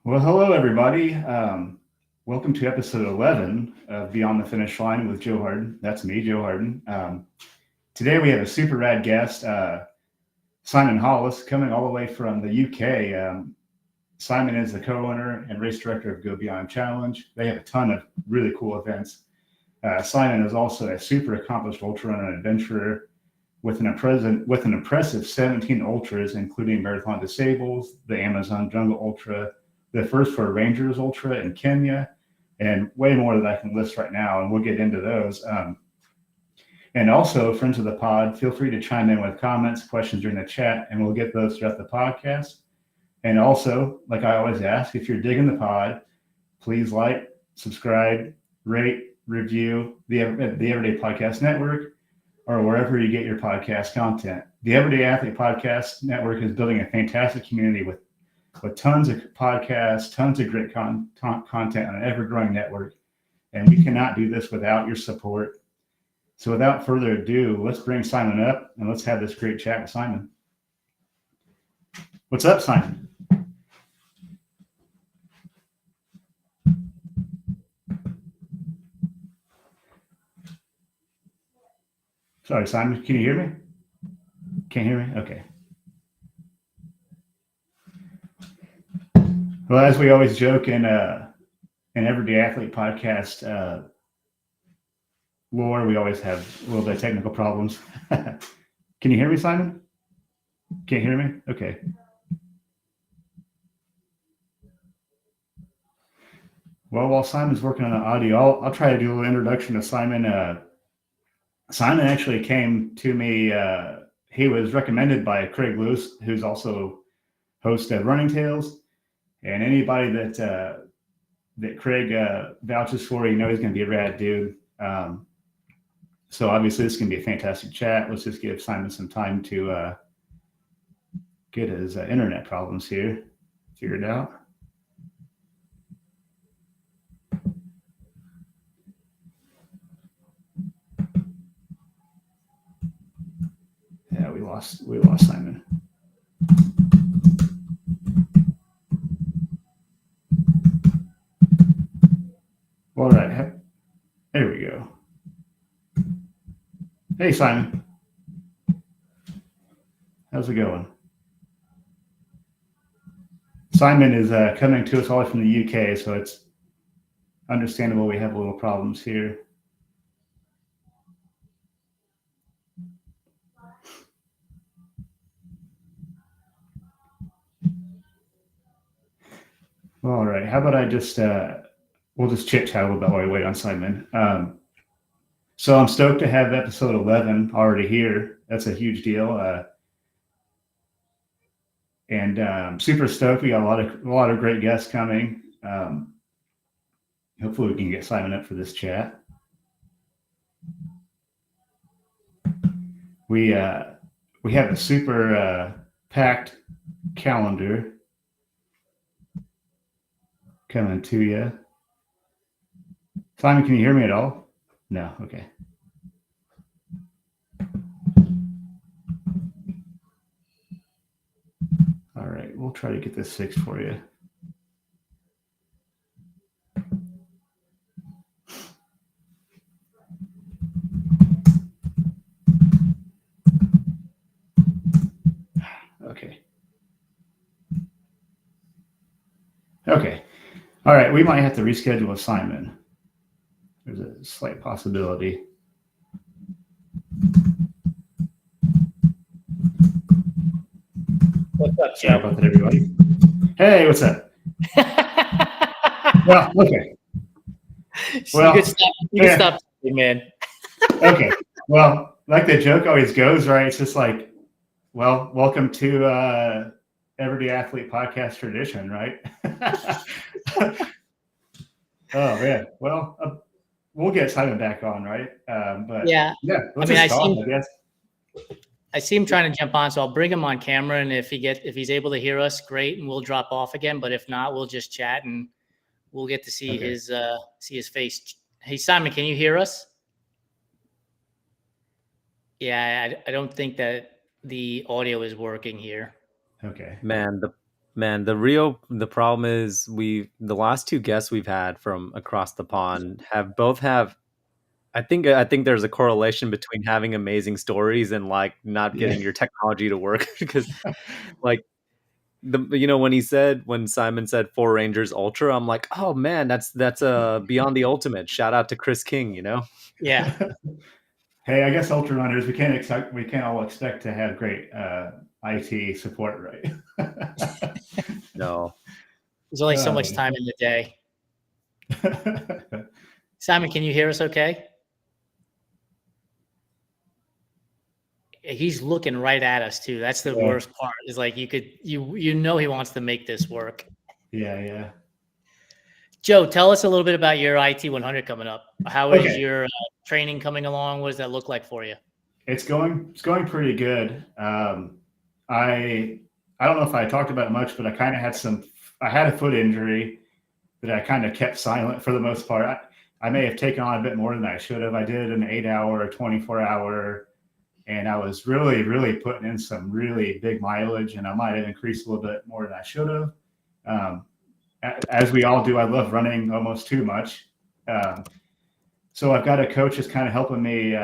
Well, hello, everybody. Welcome to episode 11 of Beyond the Finish Line with Joe Hardin. That's me, Joe Hardin. Today we have a super rad guest, Simon Hollis, coming all the way from the UK. Simon is the co-owner and race director of Go Beyond Challenge. They have a ton of really cool events. Simon is also a super accomplished ultra runner and adventurer with an impressive 17 ultras, including Marathon Disables, the Amazon Jungle Ultra, the first for Rangers Ultra in Kenya, and way more that I can list right now, and we'll get into those. And also, friends of the pod, feel free to chime in with comments, questions during the chat, and we'll get those throughout the podcast. And also, like I always ask, if you're digging the pod, please like, subscribe, rate, review the Everyday Podcast Network, or wherever you get your podcast content. The Everyday Athlete Podcast Network is building a fantastic community with tons of podcasts, tons of great content on an ever-growing network. And we cannot do this without your support. So without further ado, let's bring Simon up and let's have this great chat with Simon. What's up, Simon? Sorry, Simon, can you hear me? Can't hear me? Okay. Well, as we always joke in Everyday Athlete Podcast lore, we always have a little bit of technical problems. Can you hear me, Simon? Can't hear me? Okay. Well, while Simon's working on the audio, I'll try to do a little introduction to Simon. Simon actually came to me. He was recommended by Craig Lewis, who's also host of Running Tales. And anybody that Craig vouches for, he's going to be a rad dude. So obviously this is going to be a fantastic chat. Let's just give Simon some time to get his internet problems here figured out. Yeah, we lost Simon. All right, there we go. Hey, Simon. How's it going? Simon is coming to us all the way from the UK, so it's understandable we have a little problems here. All right, how about I just, we'll just chit-chat a little bit while we wait on Simon. So I'm stoked to have episode 11 already here. That's a huge deal. And super stoked. We got a lot of great guests coming. Hopefully we can get Simon up for this chat. We have a super packed calendar coming to you. Simon, can you hear me at all? No, okay. All right, we'll try to get this fixed for you. Okay. All right, we might have to reschedule with Simon. There's a slight possibility. What's up, Sorry about that, everybody. Hey, what's up? Well, okay. Well, you can stop, man. Okay. Well, like the joke always goes, right? It's just like, well, welcome to Everyday Athlete Podcast tradition, right? Oh man. Well, we'll get Simon back on, right? But yeah. Let's I guess. I see him trying to jump on, so I'll bring him on camera, and if he's able to hear us, great, and we'll drop off again. But if not, we'll just chat, and we'll get to see his face. Hey, Simon, can you hear us? Yeah, I don't think that the audio is working here. Okay, man, Man, the problem is the last two guests we've had from across the pond have I think there's a correlation between having amazing stories and like not Yeah. getting your technology to work because like when Simon said Four Rangers Ultra, I'm like, oh man, that's beyond the ultimate. Shout out to Chris King, Yeah. Hey, I guess ultra runners, we can't all expect to have great IT support, right? No. There's only so much time in the day. Simon, can you hear us okay? He's looking right at us too. That's the worst part. Is like you know he wants to make this work. Yeah. Joe, tell us a little bit about your IT 100 coming up. How is your training coming along? What does that look like for you? It's going pretty good. I don't know if I talked about it much, but I had a foot injury that I kind of kept silent for the most part. I may have taken on a bit more than I should have. I did an 8-hour, 24-hour, and I was really, really putting in some really big mileage, and I might have increased a little bit more than I should have. As we all do, I love running almost too much. So I've got a coach that's kind of helping me,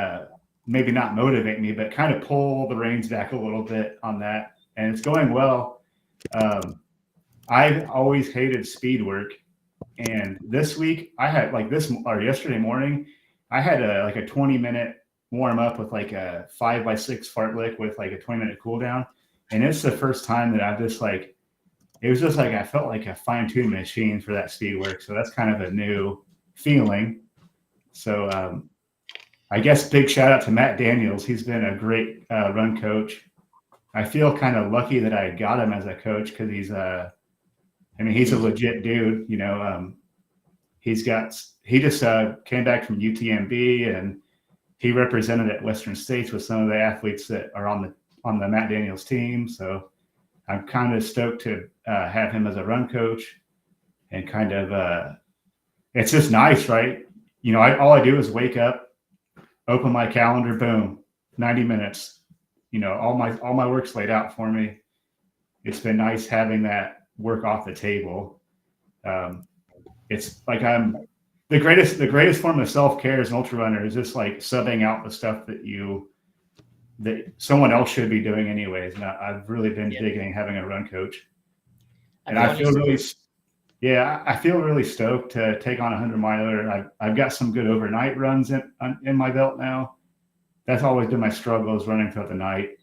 maybe not motivate me, but kind of pull the reins back a little bit on that. And it's going well. I've always hated speed work. And this week I had yesterday morning, I had a 20-minute warm up with like a 5x6 fartlek with like a 20-minute cool down. And it's the first time that I've just it was just like I felt like a fine-tuned machine for that speed work. So that's kind of a new feeling. So I guess big shout out to Matt Daniels. He's been a great run coach. I feel kind of lucky that I got him as a coach because he's a legit dude. He just came back from UTMB and he represented at Western States with some of the athletes that are on the Matt Daniels team. So I'm kind of stoked to have him as a run coach, and kind of it's just nice, right? All I do is wake up, open my calendar, boom, 90 minutes. All my work's laid out for me. It's been nice having that work off the table. It's like I'm the greatest form of self-care as an ultra runner is just like subbing out the stuff that someone else should be doing anyways. And I've really been digging having a run coach. And I feel really stoked to take on a 100-miler. I've got some good overnight runs in my belt now. That's always been my struggle, is running throughout the night.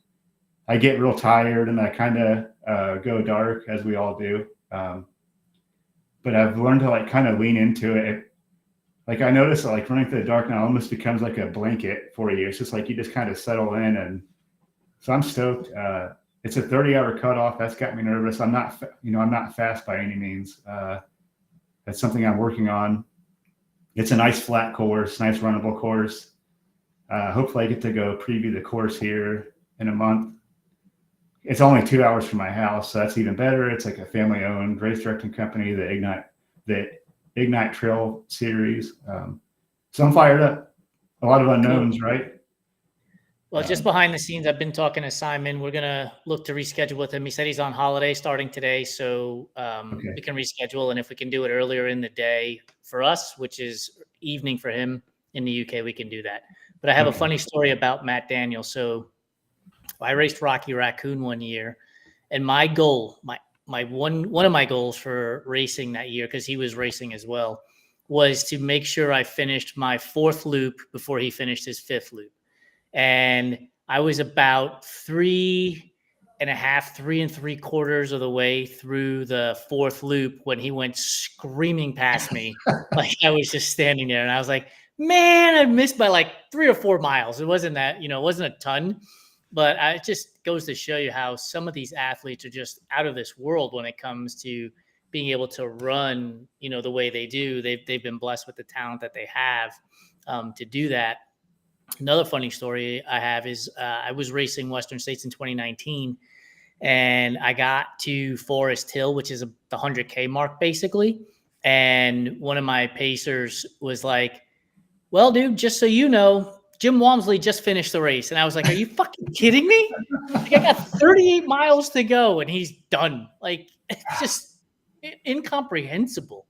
I get real tired and I kind of go dark, as we all do. But I've learned to kind of lean into it. Like I noticed that running through the dark now almost becomes like a blanket for you. It's just like you just kind of settle in, and so I'm stoked. It's a 30-hour cutoff. That's got me nervous. I'm not fast by any means. That's something I'm working on. It's a nice flat course, nice runnable course. Hopefully I get to go preview the course here in a month. It's only 2 hours from my house, so that's even better. It's like a family-owned race directing company, the Ignite Trail series. So I'm fired up. A lot of unknowns, right? Well, just behind the scenes, I've been talking to Simon. We're going to look to reschedule with him. He said he's on holiday starting today, so we can reschedule. And if we can do it earlier in the day for us, which is evening for him in the UK, we can do that. But I have a funny story about Matt Daniels. So I raced Rocky Raccoon one year, and my goal, one of my goals for racing that year, because he was racing as well, was to make sure I finished my 4th loop before he finished his 5th loop. And I was about 3 3/4 of the way through the 4th loop when he went screaming past me. Like I was just standing there, and I was like, man, I missed by 3 or 4 miles. It wasn't that, it wasn't a ton, but it just goes to show you how some of these athletes are just out of this world when it comes to being able to run, the way they do. They've been blessed with the talent that they have to do that. Another funny story I have is I was racing Western States in 2019, and I got to Forest Hill, which is the 100K mark basically. And one of my pacers was like, well, dude, just so you know, Jim Walmsley just finished the race. And I was like, are you fucking kidding me? Like, I got 38 miles to go and he's done. Like, it's just incomprehensible.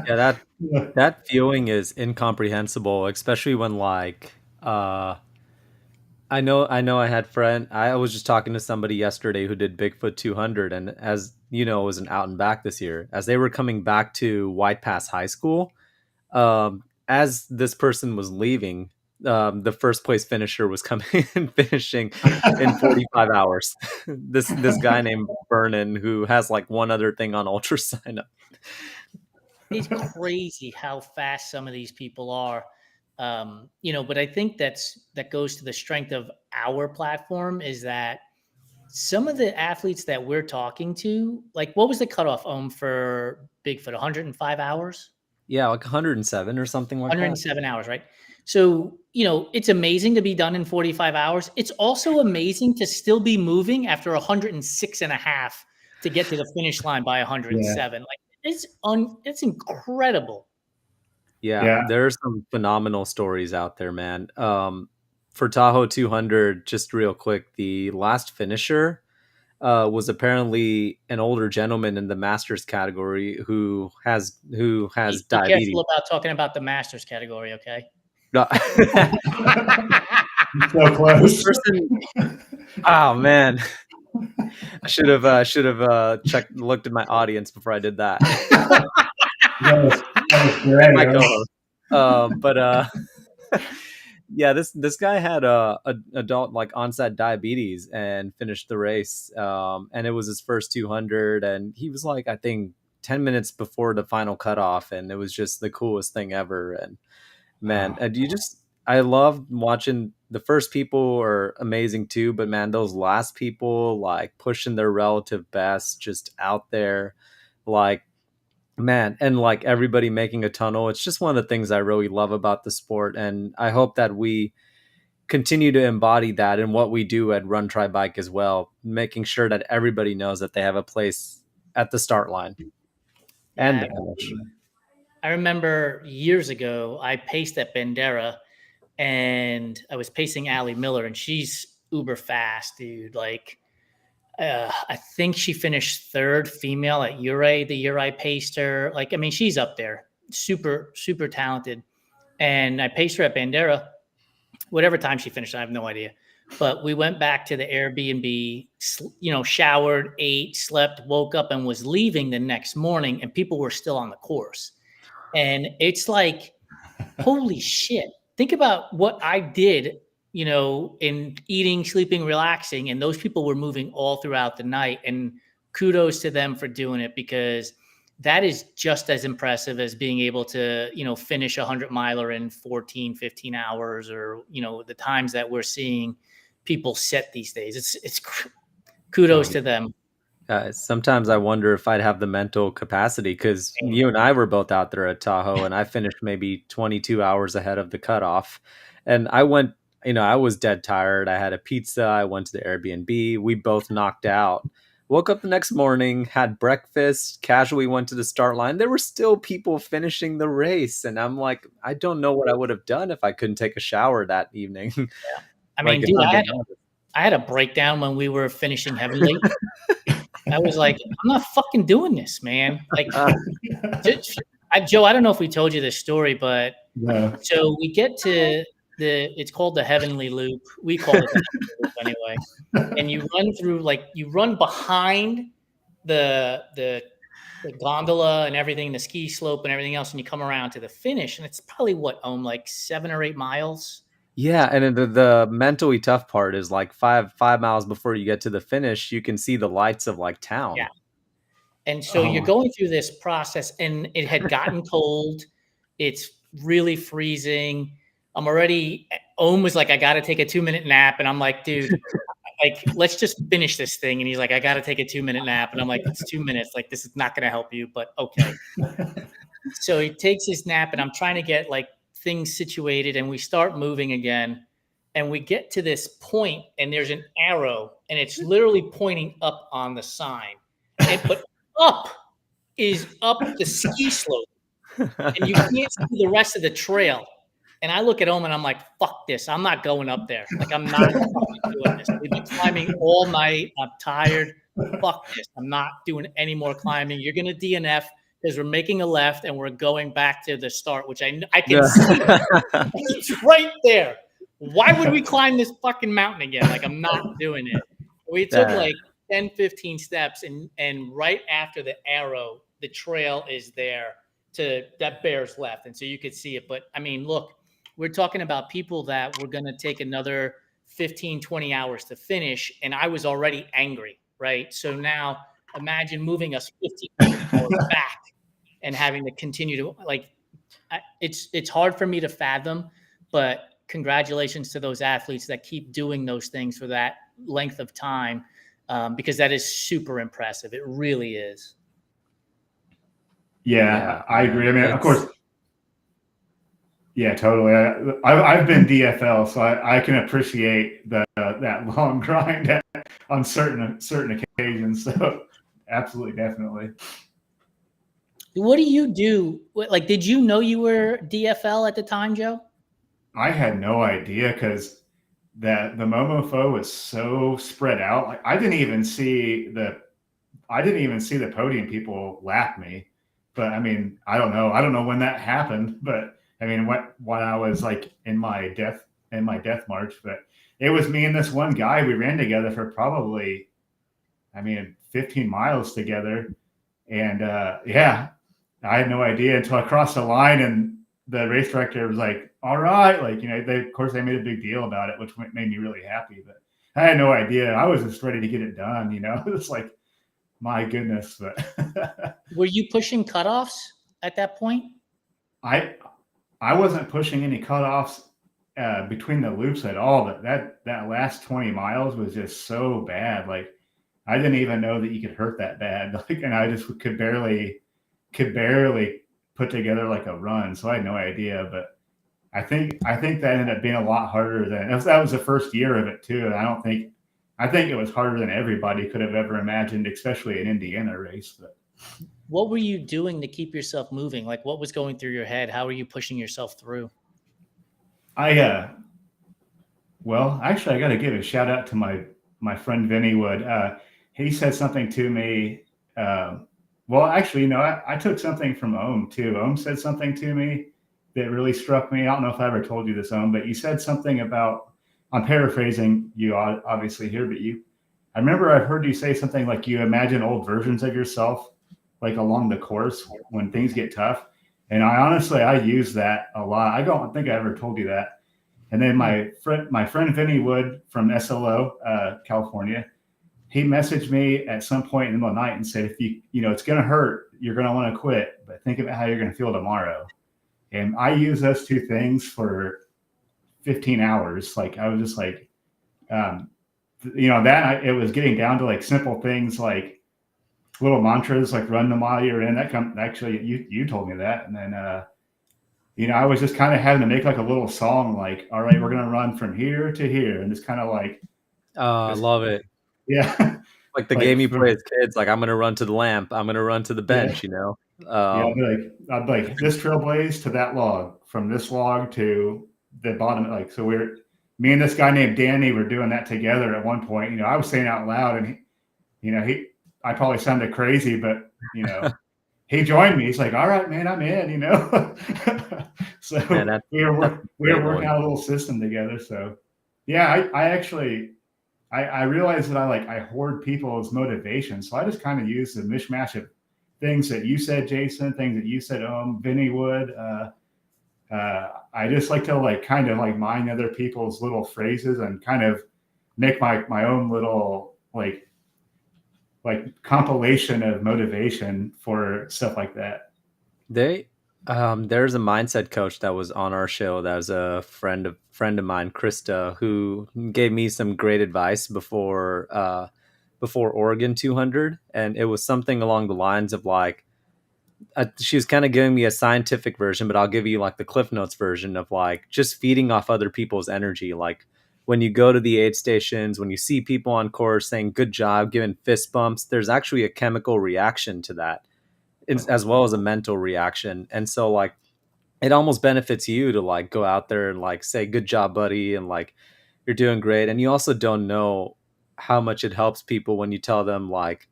Yeah, that feeling is incomprehensible, especially when like I know I was just talking to somebody yesterday who did Bigfoot 200, and as you know, it was an out and back this year. As they were coming back to White Pass High School, as this person was leaving, the first place finisher was coming and finishing in 45 hours. This guy named Vernon, who has like one other thing on Ultra Sign Up. It's crazy how fast some of these people are. But I think that goes to the strength of our platform, is that some of the athletes that we're talking to, like, what was the cutoff for Bigfoot? 105 hours? Yeah, like 107 or something like 107 that. Hours, right? So, it's amazing to be done in 45 hours. It's also amazing to still be moving after 106 and a half to get to the finish line by 107. Yeah. Like, it's incredible. Yeah, there's some phenomenal stories out there, man. For Tahoe 200, just real quick, the last finisher was apparently an older gentleman in the Masters category who has diabetes. Be careful about talking about the Masters category, okay? No. So close. Oh man, I should have looked at my audience before I did that. My co-host. But yeah, this guy had adult like onset diabetes and finished the race, and it was his first 200, and he was like, I think 10 minutes before the final cutoff, and it was just the coolest thing ever. And man, I love watching. The first people are amazing too, but man, those last people, like, pushing their relative best just out there, like, man, and like everybody making a tunnel. It's just one of the things I really love about the sport, and I hope that we continue to embody that in what we do at Run Try Bike as well, making sure that everybody knows that they have a place at the start line and the finish. I remember years ago, I paced at Bandera, and I was pacing Allie Miller, and she's uber fast, dude. Like, I think she finished third female at Ure the year I paced her. Like, I mean, she's up there, super, super talented. And I paced her at Bandera, whatever time she finished, I have no idea. But we went back to the Airbnb, showered, ate, slept, woke up, and was leaving the next morning, and people were still on the course. And it's like, holy shit. Think about what I did, in eating, sleeping, relaxing, and those people were moving all throughout the night. And kudos to them for doing it, because that is just as impressive as being able to, finish 100-miler in 14, 15 hours, or, the times that we're seeing people set these days. It's kudos to them. Sometimes I wonder if I'd have the mental capacity, because you and I were both out there at Tahoe, and I finished maybe 22 hours ahead of the cutoff. And I went, I was dead tired. I had a pizza. I went to the Airbnb. We both knocked out. Woke up the next morning, had breakfast, casually went to the start line. There were still people finishing the race. And I'm like, I don't know what I would have done if I couldn't take a shower that evening. Yeah. I mean, dude, I had a breakdown when we were finishing heavily. I was like, I'm not fucking doing this, man. Like, Joe, I don't know if we told you this story, but so we get to it's called the Heavenly Loop. We call it the Heavenly Loop anyway. And you run behind the gondola and everything, the ski slope and everything else, and you come around to the finish. And it's probably like 7 or 8 miles. Yeah, and the mentally tough part is like 5 miles before you get to the finish, you can see the lights of like town. Yeah. And so you're going through this process, and it had gotten cold. It's really freezing. I'm already, Ohm was like, I got to take a 2-minute nap. And I'm like, dude, like, let's just finish this thing. And he's like, I got to take a 2-minute nap. And I'm like, it's 2 minutes. Like, this is not going to help you, but okay. So he takes his nap, and I'm trying to get like things situated, and we start moving again, and we get to this point, and there's an arrow, and it's literally pointing up on the sign, but up is up the ski slope, and you can't see the rest of the trail. And I look at him and I'm like, fuck this. I'm not going up there. Like, I'm not fucking doing this. We've been climbing all night. I'm tired. Fuck this. I'm not doing any more climbing. You're going to DNF because we're making a left and we're going back to the start, which I can see. It's right there. Why would we climb this fucking mountain again? Like, I'm not doing it. We took like 10, 15 steps, and right after the arrow, the trail is there that bears left. And so you could see it. But I mean, look, we're talking about people that were going to take another 15, 20 hours to finish. And I was already angry, right? So now imagine moving us 15 hours back and having to continue to, like, it's hard for me to fathom, but congratulations to those athletes that keep doing those things for that length of time, because that is super impressive. It really is. Yeah, I agree. I mean, of course. Yeah, totally. I've been DFL, so I can appreciate that long grind on certain occasions. So absolutely, definitely. What do you do? Like, did you know you were DFL at the time, Joe? I had no idea because the Momofo was so spread out. Like, I didn't even see the podium people lap me. But I mean, I don't know when that happened. But I mean, when I was like in my death march. But it was me and this one guy. We ran together for probably, 15 miles together. And yeah, I had no idea until I crossed the line, and the race director was like, all right. Like, of course they made a big deal about it, which made me really happy. But I had no idea. I was just ready to get it done. It's like, my goodness. But were you pushing cutoffs at that point? I wasn't pushing any cutoffs between the loops at all. But that last 20 miles was just so bad. Like, I didn't even know that you could hurt that bad. Like, and I just could barely put together like a run. So I had no idea. But I think that ended up being a lot harder than that was the first year of it too. And I think it was harder than everybody could have ever imagined, especially an Indiana race. But what were you doing to keep yourself moving? Like, what was going through your head? How were you pushing yourself through? Well, actually, I got to give a shout out to my friend Vinny Wood. He said something to me. Well, actually, I took something from Ohm too. Ohm said something to me that really struck me. I don't know if I ever told you this, Ohm, but you said something about, I'm paraphrasing you obviously here, but I remember I've heard you say something like you imagine old versions of yourself, like along the course when things get tough. And I use that a lot. I don't think I ever told you that. And then my friend Vinny Wood from SLO, California, he messaged me at some point in the middle of the night and said, if it's going to hurt, you're going to want to quit, but think about how you're going to feel tomorrow. And I use those two things for 15 hours. Like, I was just like, it was getting down to like simple things, like little mantras, like run the mile you're in. Actually, you told me that. And then, I was just kind of having to make like a little song, like, all right, we're going to run from here to here. And just kind of like, I love it. Yeah. Like the game you play as kids, like, I'm going to run to the lamp. I'm going to run to the bench, I'd be like this trailblaze to that log, from this log to the bottom. Like, so me and this guy named Danny were doing that together at one point. I was saying out loud, and I probably sounded crazy, but he joined me. He's like, all right, man, I'm in, So man, we were working out a little system together. So yeah, I realized that I hoard people's motivation. So I just kind of use the mishmash of things that you said, Jason, things that you said, Vinny Wood. I just like to kind of mine other people's little phrases and kind of make my own little like compilation of motivation for stuff like that. There's a mindset coach that was on our show. That was a friend of mine, Krista, who gave me some great advice before Oregon 200, and it was something along the lines of like, she was kind of giving me a scientific version, but I'll give you like the Cliff Notes version of like just feeding off other people's energy. Like, when you go to the aid stations, when you see people on course saying good job, giving fist bumps, there's actually a chemical reaction to that, as well as a mental reaction. And so like, it almost benefits you to like go out there and like say, good job, buddy. And like, you're doing great. And you also don't know how much it helps people when you tell them like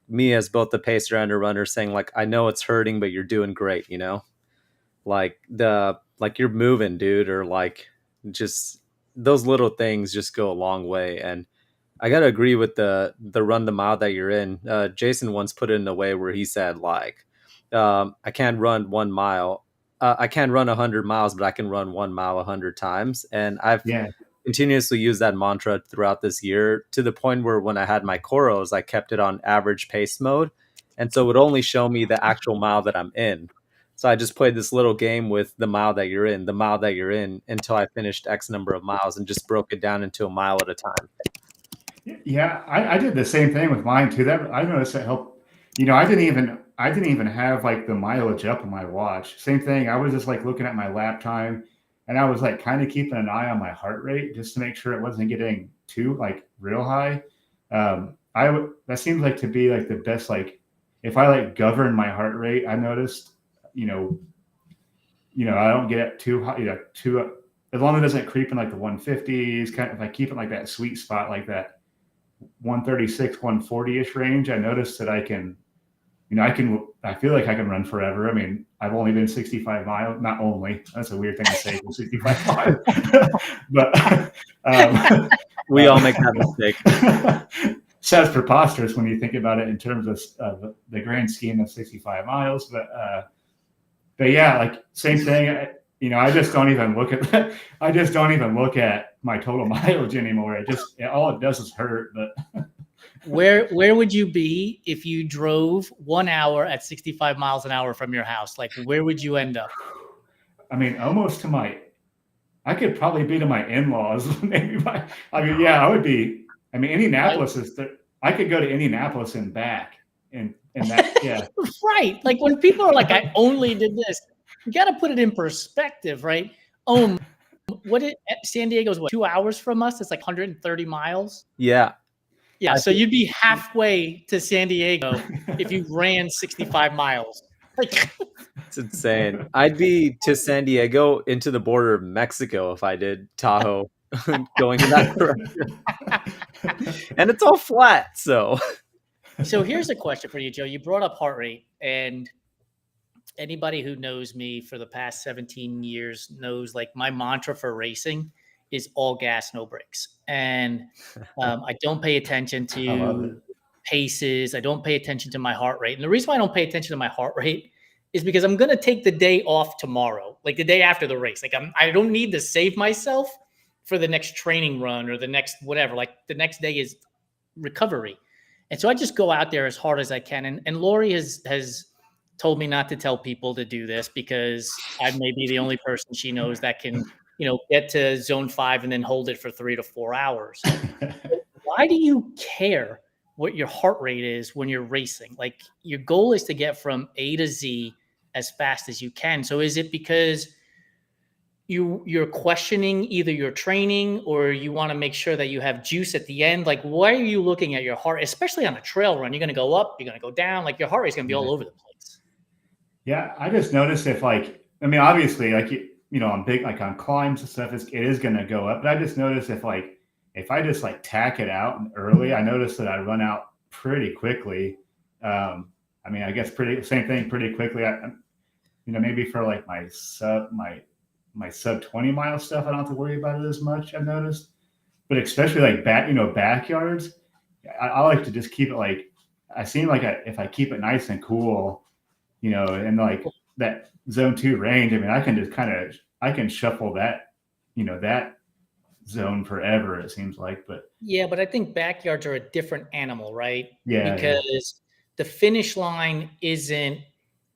me as both the pacer and a runner saying like, I know it's hurting, but you're doing great, you know? Like you're moving, dude, or like just those little things just go a long way. And I gotta agree with the run the mile that you're in. Jason once put it in a way where he said like, I can't run 1 mile. I can't run 100 miles, but I can run 1 mile 100 times. And I've Yeah. continuously used that mantra throughout this year to the point where when I had my Coros, I kept it on average pace mode. And so it would only show me the actual mile that I'm in. So I just played this little game with the mile that you're in, the mile that you're in, until I finished X number of miles and just broke it down into a mile at a time. Yeah, I did the same thing with mine too. That I noticed that helped. You know, I didn't even have like the mileage up on my watch. Same thing. I was just like looking at my lap time, and I was like kind of keeping an eye on my heart rate just to make sure it wasn't getting too like real high. That seems like to be like the best. Like if I like govern my heart rate, I noticed, you know, I don't get too high, too as long as it doesn't creep in like the 150s. Kind of if I keep it like that sweet spot, like that 136, 140-ish range, I noticed that I can, I feel like I can run forever. I mean, I've only been 65 miles, not only, that's a weird thing to say, 65 miles, but we all make that mistake. Sounds preposterous when you think about it in terms of the grand scheme of 65 miles. But yeah, like same thing. I just don't even look at that. I just don't even look at my total mileage anymore. All it does is hurt. But where would you be if you drove 1 hour at 65 miles an hour from your house? Like, where would you end up? I mean, almost to I could probably be to my in-laws. Maybe I would be. I mean, Indianapolis I could go to Indianapolis and back, and that, yeah. Right. Like when people are like, I only did this, you got to put it in perspective, right? San Diego's 2 hours from us? It's like 130 miles. Yeah. Yeah. So you'd be halfway to San Diego if you ran 65 miles. Like, it's insane. I'd be to San Diego into the border of Mexico if I did Tahoe going in that direction. And it's all flat. So here's a question for you, Joe. You brought up heart rate, and anybody who knows me for the past 17 years knows like my mantra for racing is all gas, no brakes. And I don't pay attention to paces. I don't pay attention to my heart rate. And the reason why I don't pay attention to my heart rate is because I'm going to take the day off tomorrow, like the day after the race. Like I don't need to save myself for the next training run or the next whatever. Like the next day is recovery. And so I just go out there as hard as I can. And Lori has told me not to tell people to do this because I may be the only person she knows that can, get to zone 5 and then hold it for 3 to 4 hours. Why do you care what your heart rate is when you're racing? Like your goal is to get from A to Z as fast as you can. So is it because you're questioning either your training or you want to make sure that you have juice at the end? Like, why are you looking at your heart, especially on a trail run? You're going to go up, you're going to go down. Like your heart rate's going to be all over the place. Yeah, I just noticed obviously, on big, like on climbs and stuff, it is going to go up. But I just noticed if I just like tack it out early, I noticed that I run out pretty quickly. I guess same thing pretty quickly. Maybe for like my sub 20 mile stuff, I don't have to worry about it as much, I've noticed. But especially like backyards, I like to just keep it like, I seem like if I keep it nice and cool, and like that zone 2 range, I mean, I can just I can shuffle that, that zone forever, it seems like. But yeah, but I think backyards are a different animal, right? Yeah. Because the finish line isn't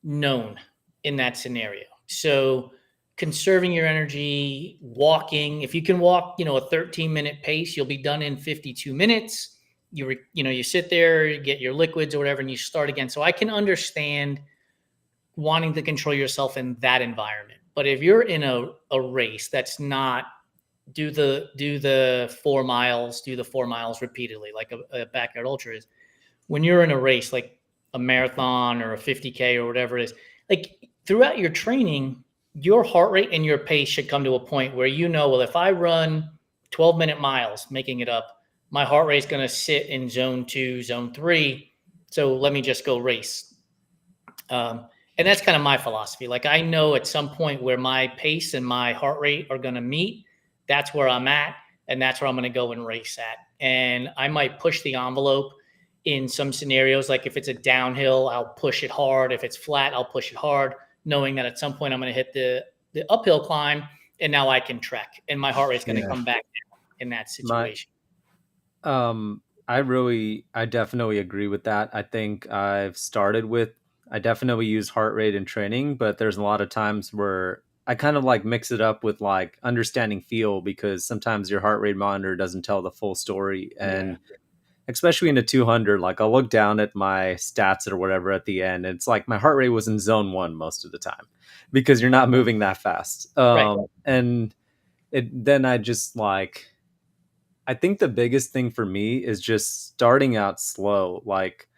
known in that scenario. So conserving your energy, walking, if you can walk, a 13-minute pace, you'll be done in 52 minutes. You sit there, you get your liquids or whatever, and you start again. So I can understand wanting to control yourself in that environment. But if you're in a race that's not do the 4 miles repeatedly, like a backyard ultra is, when you're in a race, like a marathon or a 50K or whatever it is, like throughout your training, your heart rate and your pace should come to a point where well, if I run 12-minute miles, making it up, my heart rate is going to sit in zone 2, zone 3. So let me just go race. And that's kind of my philosophy. Like, I know at some point where my pace and my heart rate are going to meet. That's where I'm at, and that's where I'm going to go and race at. And I might push the envelope in some scenarios. Like if it's a downhill, I'll push it hard. If it's flat, I'll push it hard, knowing that at some point I'm going to hit the uphill climb, and now I can trek, and my heart rate's going to come back down in that situation. I definitely agree with that. I think I definitely use heart rate in training, but there's a lot of times where I kind of like mix it up with like understanding feel, because sometimes your heart rate monitor doesn't tell the full story. And especially in a 200, like I'll look down at my stats or whatever at the end. And it's like my heart rate was in zone 1 most of the time because you're not moving that fast. Right. And then I just like, I think the biggest thing for me is just starting out slow. Like,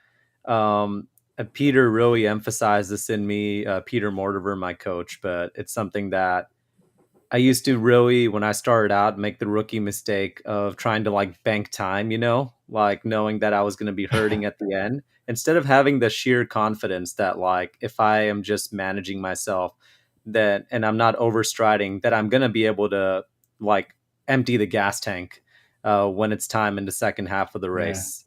Peter really emphasized this in me, Peter Mortimer, my coach, but it's something that I used to really, when I started out, make the rookie mistake of trying to like bank time, like knowing that I was going to be hurting at the end, instead of having the sheer confidence that like, if I am just managing myself and I'm not overstriding, that I'm going to be able to like empty the gas tank when it's time in the second half of the race.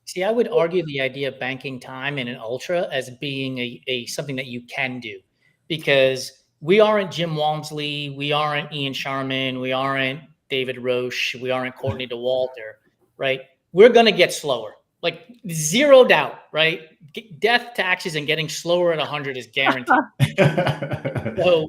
See, I would argue the idea of banking time in an ultra as being a something that you can do, because we aren't Jim Walmsley, we aren't Ian Sharman, we aren't David Roche, we aren't Courtney DeWalter, right? We're going to get slower, like zero doubt, right? Death, taxes, and getting slower at 100 is guaranteed. So,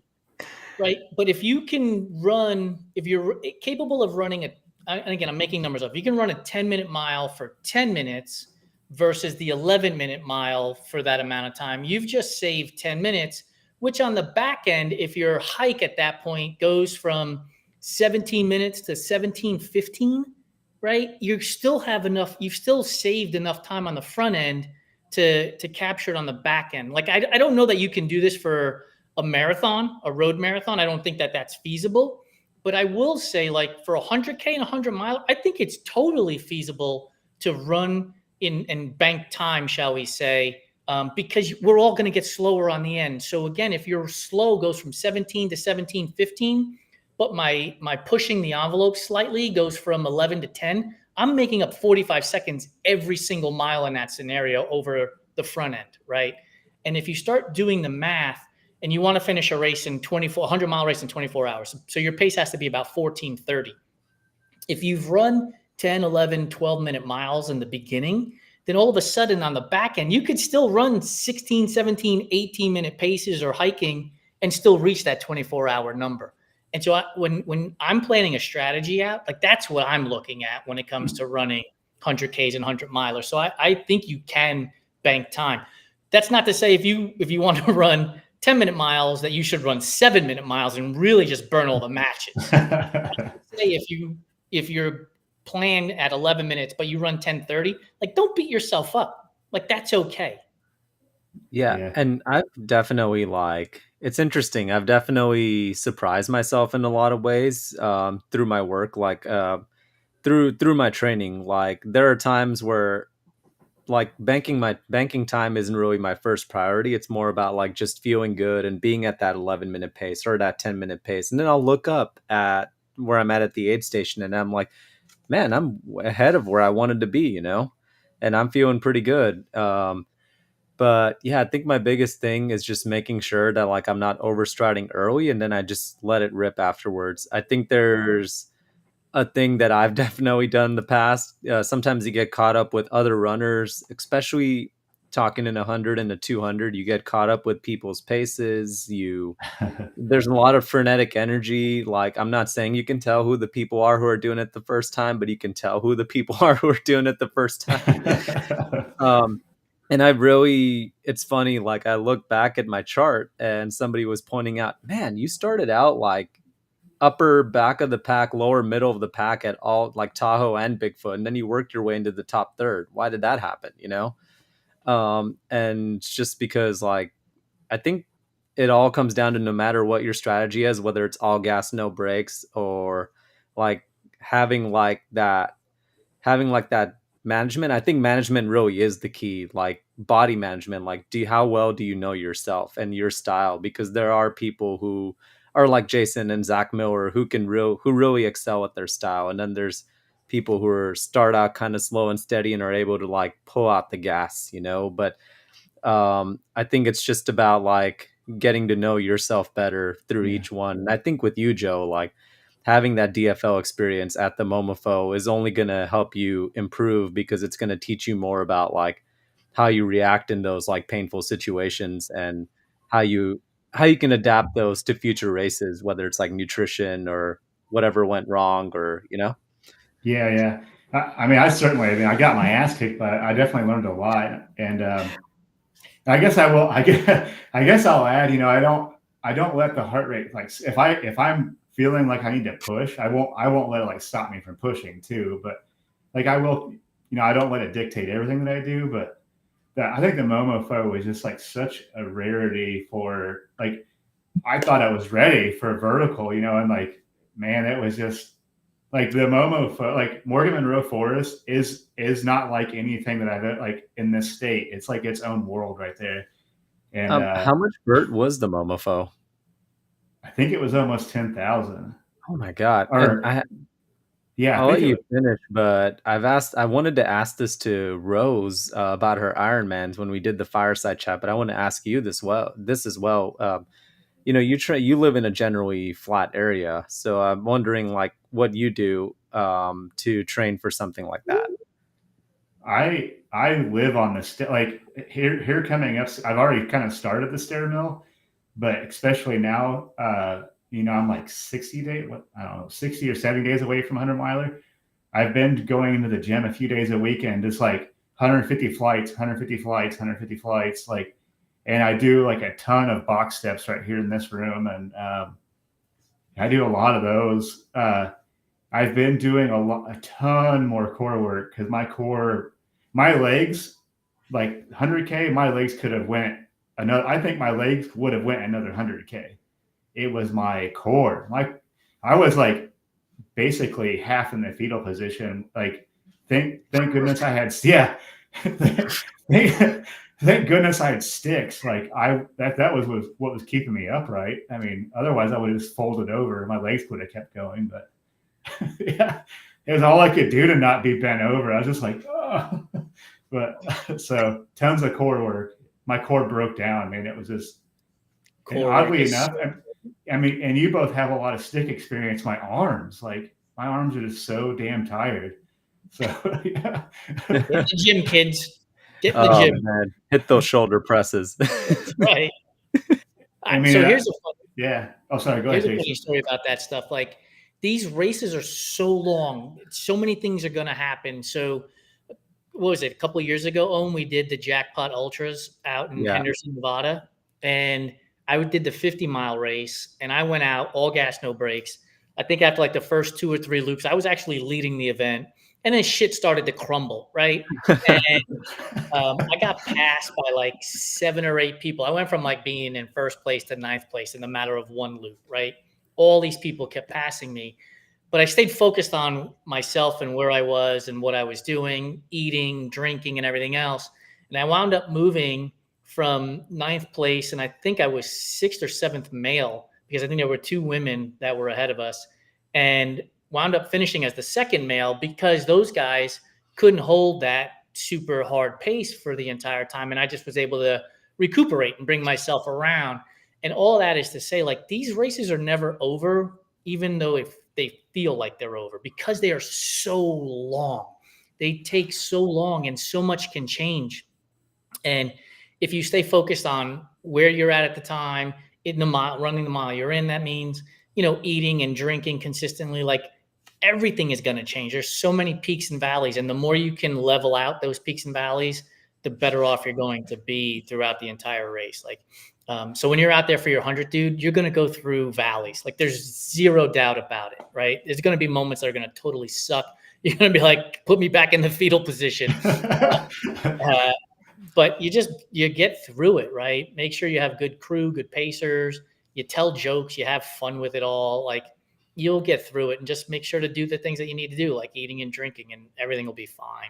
right. But if you can run, if you're capable of running and again, I'm making numbers up. You can run a 10-minute mile for 10 minutes versus the 11-minute mile for that amount of time. You've just saved 10 minutes, which on the back end, if your hike at that point goes from 17 minutes to 17:15, right? You still have enough, you've still saved enough time on the front end to capture it on the back end. Like, I don't know that you can do this for a marathon, a road marathon. I don't think that that's feasible. But I will say, like, for 100K and 100 mile, I think it's totally feasible to run in bank time, shall we say, because we're all going to get slower on the end. So again, if your slow goes from 17 to 17:15, but my pushing the envelope slightly goes from 11 to 10, I'm making up 45 seconds every single mile in that scenario over the front end, right? And if you start doing the math, and you want to finish a race in 100-mile race in 24 hours. So your pace has to be about 14:30. If you've run 10, 11, 12-minute miles in the beginning, then all of a sudden on the back end, you could still run 16, 17, 18-minute paces or hiking and still reach that 24-hour number. And so when I'm planning a strategy out, like that's what I'm looking at when it comes to running 100Ks and 100 milers. So I think you can bank time. That's not to say if you want to run 10-minute miles that you should run 7-minute miles and really just burn all the matches. Say if you're planned at 11 minutes, but you run 10:30, like don't beat yourself up. Like that's okay. Yeah. And I've definitely it's interesting. I've definitely surprised myself in a lot of ways through my work, like through my training. Like there are times where like banking time isn't really my first priority. It's more about like just feeling good and being at that 11-minute pace or that 10-minute pace. And then I'll look up at where I'm at the aid station and I'm like, man, I'm ahead of where I wanted to be, and I'm feeling pretty good. But yeah, I think my biggest thing is just making sure that like I'm not overstriding early and then I just let it rip afterwards. I think there's a thing that I've definitely done in the past. Sometimes you get caught up with other runners, especially talking in 100 and a 200. You get caught up with people's paces. There's a lot of frenetic energy. Like I'm not saying you can tell who the people are who are doing it the first time, but you can tell who the people are who are doing it the first time. And it's funny. Like I look back at my chart and somebody was pointing out, man, you started out like upper back of the pack, lower middle of the pack at all like Tahoe and Bigfoot, and then you worked your way into the top third. Why did that happen? And it's just because like I think it all comes down to no matter what your strategy is, whether it's all gas, no brakes, or like having like that management. I think management really is the key, like body management. Like, how well do you know yourself and your style? Because there are people who are like Jason and Zach Miller who who really excel at their style, and then there's people who start out kind of slow and steady and are able to like pull out the gas, but I think it's just about like getting to know yourself better through each one. And I think with you, Joe, like having that DFL experience at the Momofo is only going to help you improve, because it's going to teach you more about like how you react in those like painful situations, and how you can adapt those to future races, whether it's like nutrition or whatever went wrong, or Yeah. I mean, I got my ass kicked, but I definitely learned a lot. And I guess I guess I'll add, I don't let the heart rate, like if I'm feeling like I need to push, I won't let it like stop me from pushing too. But like I will, I don't let it dictate everything that I do. But I think the Momofo was just like such a rarity for like, I thought I was ready for vertical, and like, man, it was just like the Momofo, like Morgan Monroe Forest is not like anything that I've like in this state. It's like its own world right there. And how much vert was the Momofo? I think it was almost 10,000. Oh my God. Or, I'll let you finish, but I wanted to ask this to Rose about her Ironmans when we did the fireside chat, but I want to ask you this as well. You live in a generally flat area, so I'm wondering like what you do to train for something like that. I live on the like here coming up. I've already kind of started the stair mill, but especially now, I'm like 60 or 70 days away from 100 miler. I've been going into the gym a few days a weekend, just like 150 flights, like, and I do like a ton of box steps right here in this room. And I do a lot of those. I've been doing a ton more core work, because my legs, like 100K, my legs could have went I think my legs would have went another 100K. It was my core. I was like basically half in the fetal position. Like, thank goodness I had, thank goodness I had sticks. Like that was what was keeping me upright. I mean, otherwise I would have just folded over. My legs would have kept going, but yeah, it was all I could do to not be bent over. I was just like, oh. But so tons of core work. My core broke down, man. It was just, oddly enough, I mean, and you both have a lot of stick experience. My arms are just so damn tired. So yeah. Get the gym, kids. Get in the gym. Man. Hit those shoulder presses. Right. I mean, so here's Oh, sorry. Go ahead. Here's a funny story about that stuff. Like, these races are so long. So many things are going to happen. So what was it? A couple of years ago, Owen, we did the Jackpot Ultras out in Henderson, Nevada. And I did the 50-mile race, and I went out all gas, no brakes. I think after like the first 2 or 3 loops, I was actually leading the event, and then shit started to crumble, right? And I got passed by like 7 or 8 people. I went from like being in first place to 9th place in the matter of 1 loop, right? All these people kept passing me, but I stayed focused on myself and where I was and what I was doing, eating, drinking, and everything else. And I wound up moving from 9th place, and I think I was 6th or 7th male, because I think there were 2 women that were ahead of us, and wound up finishing as the 2nd male, because those guys couldn't hold that super hard pace for the entire time. And I just was able to recuperate and bring myself around. And all that is to say, like, these races are never over, even though if they feel like they're over, because they are so long. They take so long, and so much can change. And if you stay focused on where you're at the time, in the mile, running the mile you're in, that means, eating and drinking consistently, like, everything is going to change. There's so many peaks and valleys. And the more you can level out those peaks and valleys, the better off you're going to be throughout the entire race. Like, so when you're out there for your 100, dude, you're going to go through valleys. Like, there's zero doubt about it, right? There's going to be moments that are going to totally suck. You're going to be like, put me back in the fetal position. but you get through it, right? Make sure you have good crew, good pacers. You tell jokes, you have fun with it all. Like you'll get through it, and just make sure to do the things that you need to do, like eating and drinking, and everything will be fine.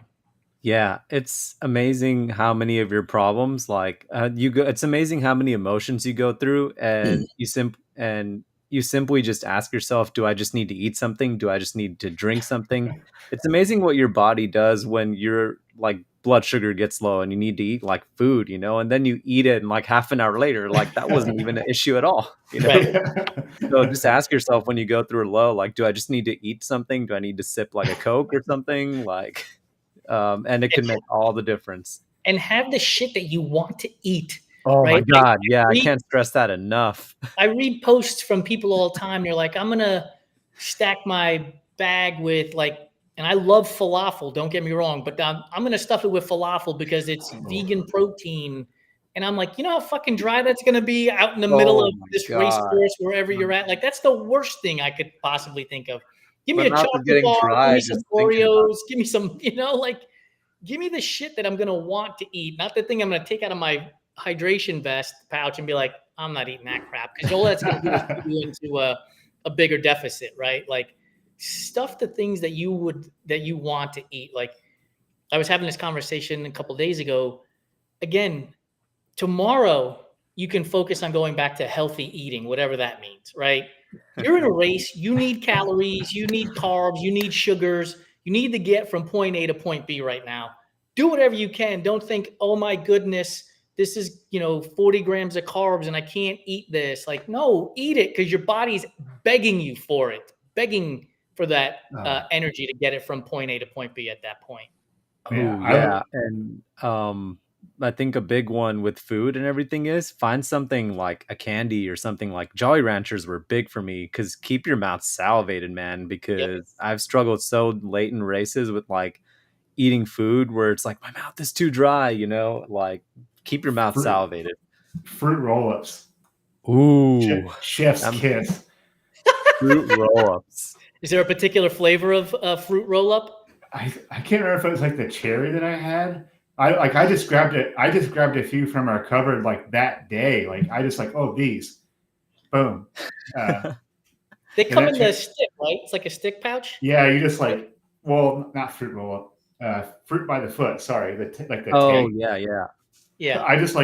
Yeah, it's amazing how many of your problems, like it's amazing how many emotions you go through, and you simply just ask yourself, do I just need to eat something? Do I just need to drink something? It's amazing what your body does when your like blood sugar gets low and you need to eat like food, and then you eat it and like half an hour later, like that wasn't even an issue at all, Right. So just ask yourself when you go through a low, like, do I just need to eat something? Do I need to sip like a Coke or something? Like and it can make all the difference. And have the shit that you want to eat. Oh right? my God. Yeah, I can't stress that enough. I read posts from people all the time. They're like, I'm going to stack my bag with and I love falafel, don't get me wrong, but I'm going to stuff it with falafel because it's vegan protein. And I'm like, you know how fucking dry that's going to be out in the middle of this race course, wherever you're at? Like, that's the worst thing I could possibly think of. Give me a chocolate bar, give me some Oreos, give me some, give me the shit that I'm going to want to eat, not the thing I'm going to take out of my hydration vest pouch and be like, I'm not eating that crap, because all that's going to do is put you into a bigger deficit, right? Like stuff the things that you want to eat. Like I was having this conversation a couple of days ago. Again, tomorrow you can focus on going back to healthy eating, whatever that means, right? You're in a race. You need calories, you need carbs, you need sugars. You need to get from point A to point B right now. Do whatever you can. Don't think, oh my goodness, this is 40 grams of carbs and I can't eat this. Like, no, eat it, because your body's begging you for it, begging for that energy to get it from point A to point B at that point. Yeah. And I think a big one with food and everything is find something like a candy or something. Like Jolly Ranchers were big for me, because keep your mouth salivated, man, because I've struggled so late in races with like eating food where it's like my mouth is too dry, like keep your mouth salivated. Fruit roll-ups. Ooh, chef's kiss. Fruit roll-ups. Is there a particular flavor of fruit roll-up? I can't remember if it was like the cherry that I had. I just grabbed it. I just grabbed a few from our cupboard like that day. Like I just oh, these, boom. They come in the stick, right? It's like a stick pouch. Yeah, you just well, not fruit roll up, fruit by the foot. Sorry, the oh tank. Yeah. I just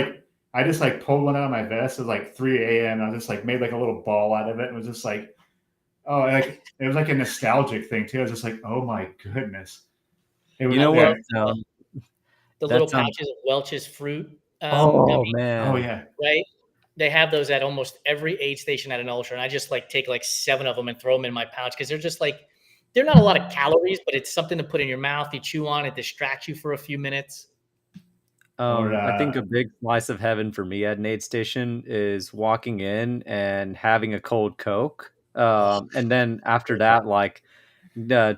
pulled one out of my vest. It was 3 a.m. I just made a little ball out of it. And it was just it was a nostalgic thing too. I was just oh my goodness. It was, what? The little pouches of Welch's fruit. Oh man. Oh yeah. Right. They have those at almost every aid station at an ultra, and I just take 7 of them and throw them in my pouch, because they're just they're not a lot of calories, but it's something to put in your mouth. You chew on it, distracts you for a few minutes. I think a big slice of heaven for me at an aid station is walking in and having a cold Coke, and then after that,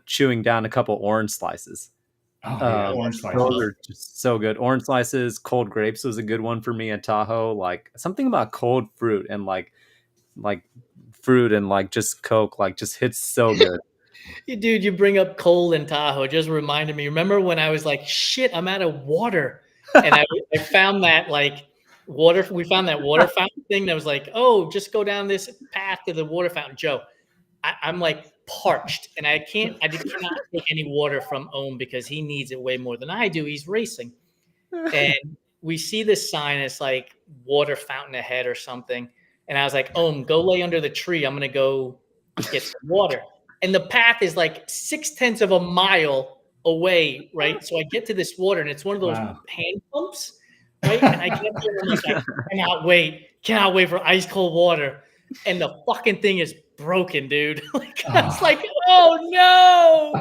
chewing down a couple orange slices. Oh, yeah, orange slices. Those are just so good. Orange slices, cold grapes was a good one for me at Tahoe. Something about cold fruit and fruit and just Coke, just hits so good. Dude, you bring up cold in Tahoe. It just reminded me. Remember when I was shit, I'm out of water. And I found that water. We found that water fountain thing that was oh, just go down this path to the water fountain. Joe, I'm parched, and I cannot take any water from Ohm because he needs it way more than I do. He's racing. And we see this sign. It's water fountain ahead or something. And I was Ohm, go lay under the tree. I'm going to go get some water. And the path is 0.6 of a mile away, right? So I get to this water, and it's one of those hand pumps, right? And I get there, and I cannot wait for ice cold water. And the fucking thing is broken, dude. I was oh no!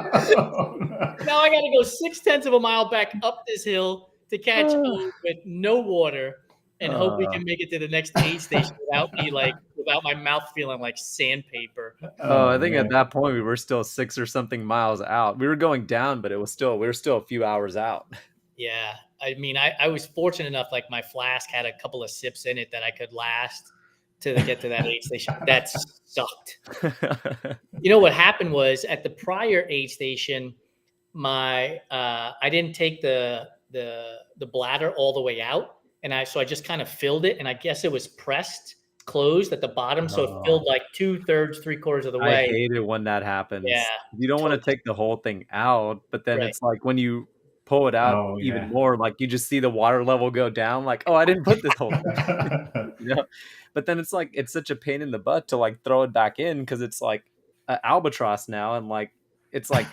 Now I got to go 0.6 of a mile back up this hill to catch Ohm with no water, and hope we can make it to the next aid station without me without my mouth feeling like sandpaper. I think at that point we were still 6 or something miles out. We were going down, but we were still a few hours out. Yeah. I mean, I was fortunate enough, my flask had a couple of sips in it that I could last to get to that aid station. That sucked. What happened was at the prior aid station, I didn't take the the bladder all the way out, and I just kind of filled it, and I guess it was pressed closed at the bottom, so it filled like 2/3, 3/4 of the I way. hate it when that Yeah, happens. You don't want to totally. take the whole thing out, but then Right. it's like when you pull it out Oh even yeah. more, like you just see the water level go down. Like, oh, I didn't put this whole thing. But then it's like it's such a pain in the butt to like throw it back in because it's like an albatross now, and like it's like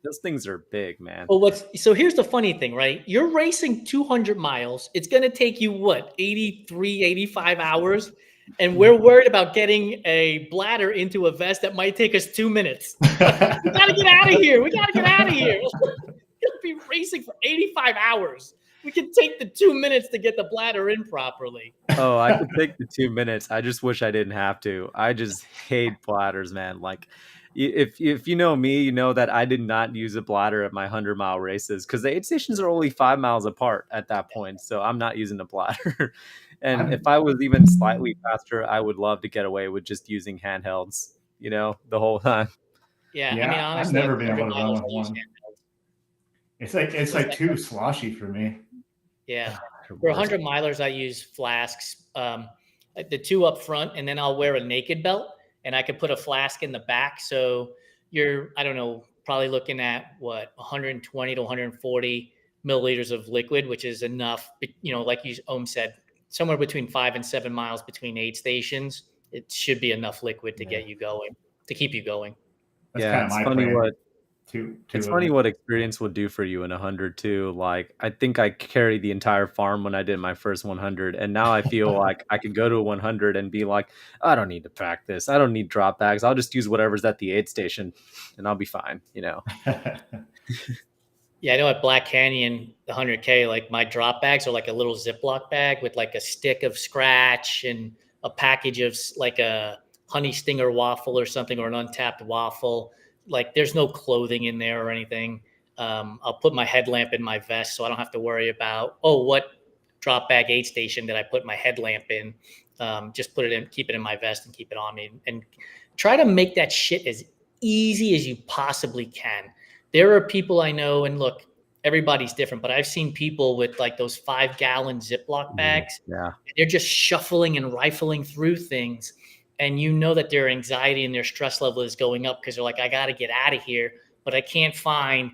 those things are big, man. Well, so here's the funny thing, right? You're racing 200 miles. It's going to take you what, 83, 85 hours? And we're worried about getting a bladder into a vest that might take us 2 minutes. Like, we got to get out of here. We got to get out of here. You'll be racing for 85 hours. We can take the 2 minutes to get the bladder in properly. Oh, I could take the 2 minutes. I just wish I didn't have to. I just hate bladders, man. Like, if you know me, you know that I did not use a bladder at my 100-mile races because the aid stations are only 5 miles apart at that point. So I'm not using a bladder. And if I was even slightly faster, I would love to get away with just using handhelds, the whole time. Yeah, I mean, Yeah, I've honestly, at never been 100 able to run miles, with I use one. handhelds. It's like too sloshy for me. Yeah. They're For worse. 100 milers, I use flasks, the two up front, and then I'll wear a naked belt, and I could put a flask in the back. So you're, I don't know, probably looking at what, 120 to 140 milliliters of liquid, which is enough, like Ohm said, somewhere between 5 and 7 miles between aid stations. It should be enough liquid to get you going, to keep you going. That's Yeah, kind of it's my funny plan. what Two it's of funny them. what experience would do for you in 100 too. Like I think I carried the entire farm when I did my first 100, and now I feel like I could go to a 100 and be like, I don't need to pack this. I don't need drop bags. I'll just use whatever's at the aid station, and I'll be fine. Yeah, I know at Black Canyon, the 100K, like my drop bags are like a little Ziploc bag with like a stick of scratch and a package of like a honey stinger waffle or something, or an untapped waffle. Like there's no clothing in there or anything. I'll put my headlamp in my vest so I don't have to worry about, what drop bag aid station did I put my headlamp in? Just put it in, keep it in my vest and keep it on me, and try to make that shit as easy as you possibly can. There are people I know, and look, everybody's different, but I've seen people with like those 5-gallon Ziploc bags. Yeah. And they're just shuffling and rifling through things. And you know that their anxiety and their stress level is going up because they're like, I got to get out of here, but I can't find,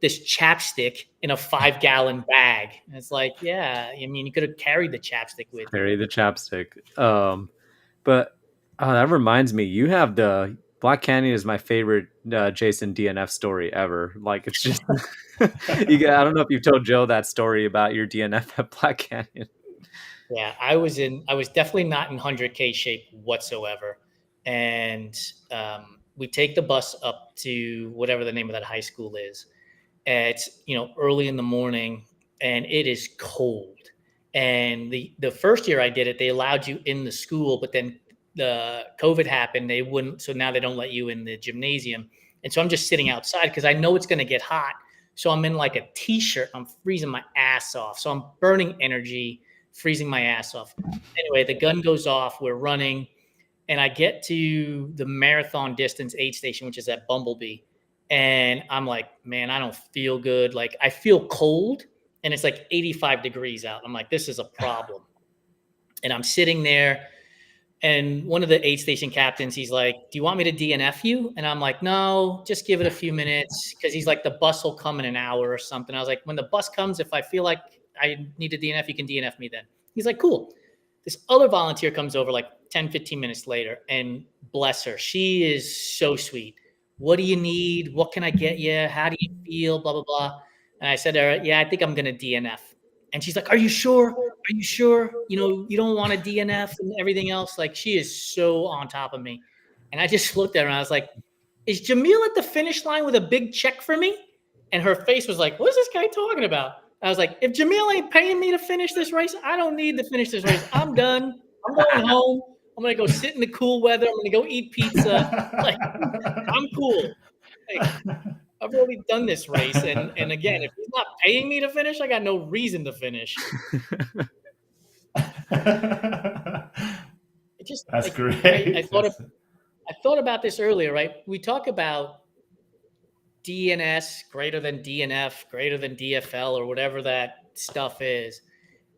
this chapstick in a 5-gallon bag. And it's like, yeah, I mean, you could have carried the chapstick with you. Carry the chapstick. But that reminds me, you have the Black Canyon is my favorite Jason DNF story ever. Like it's just, I don't know if you've told Joe that story about your DNF at Black Canyon. Yeah, I was definitely not in 100K shape whatsoever. And we take the bus up to whatever the name of that high school is. It's, early in the morning and it is cold. And the first year I did it, they allowed you in the school, but then the COVID happened. They wouldn't. So now they don't let you in the gymnasium. And so I'm just sitting outside because I know it's going to get hot. So I'm in like a t-shirt. I'm freezing my ass off. So I'm burning energy, freezing my ass off. Anyway, the gun goes off. We're running. And I get to the marathon distance aid station, which is at Bumblebee. And I'm like, man, I don't feel good. Like I feel cold and it's like 85 degrees out. I'm like, this is a problem. And I'm sitting there and one of the aid station captains, he's like, do you want me to DNF you? And I'm like, no, just give it a few minutes. Cause he's like, the bus will come in an hour or something. I was like, when the bus comes, if I feel like I need to DNF, you can DNF me then. He's like, cool. This other volunteer comes over like 10, 15 minutes later, and bless her, she is so sweet. What do you need? What can I get you? How do you feel? Blah, blah, blah. And I said, all right, yeah, I think I'm going to DNF. And she's like, are you sure? Are you sure? You don't want to DNF and everything else? Like, she is so on top of me. And I just looked at her and I was like, is Jamil at the finish line with a big check for me? And her face was like, what is this guy talking about? I was like, if Jamil ain't paying me to finish this race, I don't need to finish this race. I'm done. I'm going home. I'm going to go sit in the cool weather. I'm going to go eat pizza. Like, I'm cool. Like, I've already done this race. And again, if he's not paying me to finish, I got no reason to finish. That's like, great. I thought about this earlier, right? We talk about DNS greater than DNF greater than DFL or whatever that stuff is.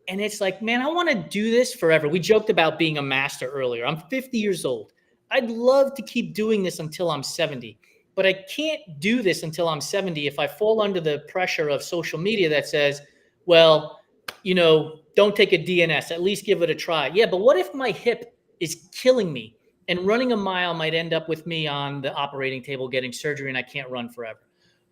And it's like, man, I want to do this forever. We joked about being a master earlier. I'm 50 years old. I'd love to keep doing this until I'm 70, but I can't do this until I'm 70 if I fall under the pressure of social media that says, well, don't take a DNS, at least give it a try. Yeah, but what if my hip is killing me and running a mile might end up with me on the operating table getting surgery and I can't run forever?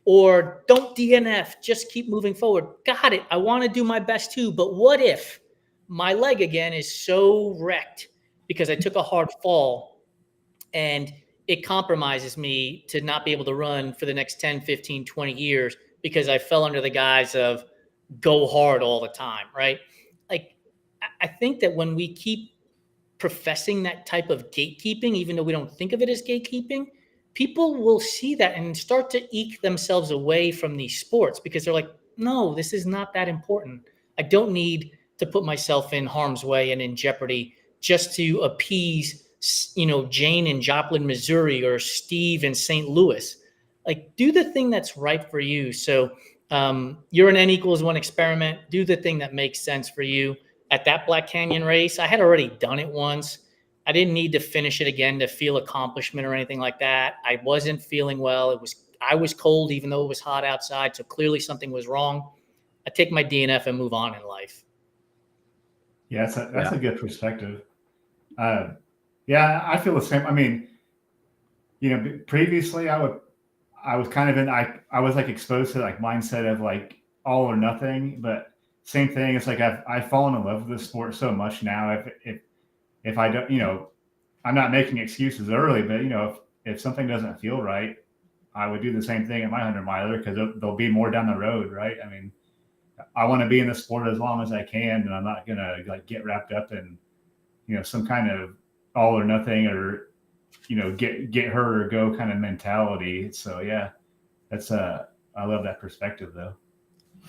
Or don't DNF, just keep moving forward. Got it. I want to do my best too. But what if my leg again is so wrecked because I took a hard fall and it compromises me to not be able to run for the next 10, 15, 20 years because I fell under the guise of go hard all the time, right? Like, I think that when we keep professing that type of gatekeeping, even though we don't think of it as gatekeeping, people will see that and start to eke themselves away from these sports because they're like, no, this is not that important. I don't need to put myself in harm's way and in jeopardy just to appease, Jane in Joplin, Missouri, or Steve in St. Louis. Like, do the thing that's right for you. So you're an N=1 experiment. Do the thing that makes sense for you. At that Black Canyon race, I had already done it once. I didn't need to finish it again to feel accomplishment or anything like that. I wasn't feeling well. I was cold, even though it was hot outside. So clearly something was wrong. I take my DNF and move on in life. Yeah, that's a good perspective. Yeah, I feel the same. I mean, previously I was kind of I was like exposed to like mindset of like all or nothing, but same thing. It's like I've fallen in love with the sport so much now. If I don't, I'm not making excuses early, but if something doesn't feel right, I would do the same thing at my 100-miler because there'll be more down the road, right? I mean, I want to be in the sport as long as I can, and I'm not gonna like get wrapped up in some kind of all or nothing or get her or go kind of mentality. So yeah, that's I love that perspective though.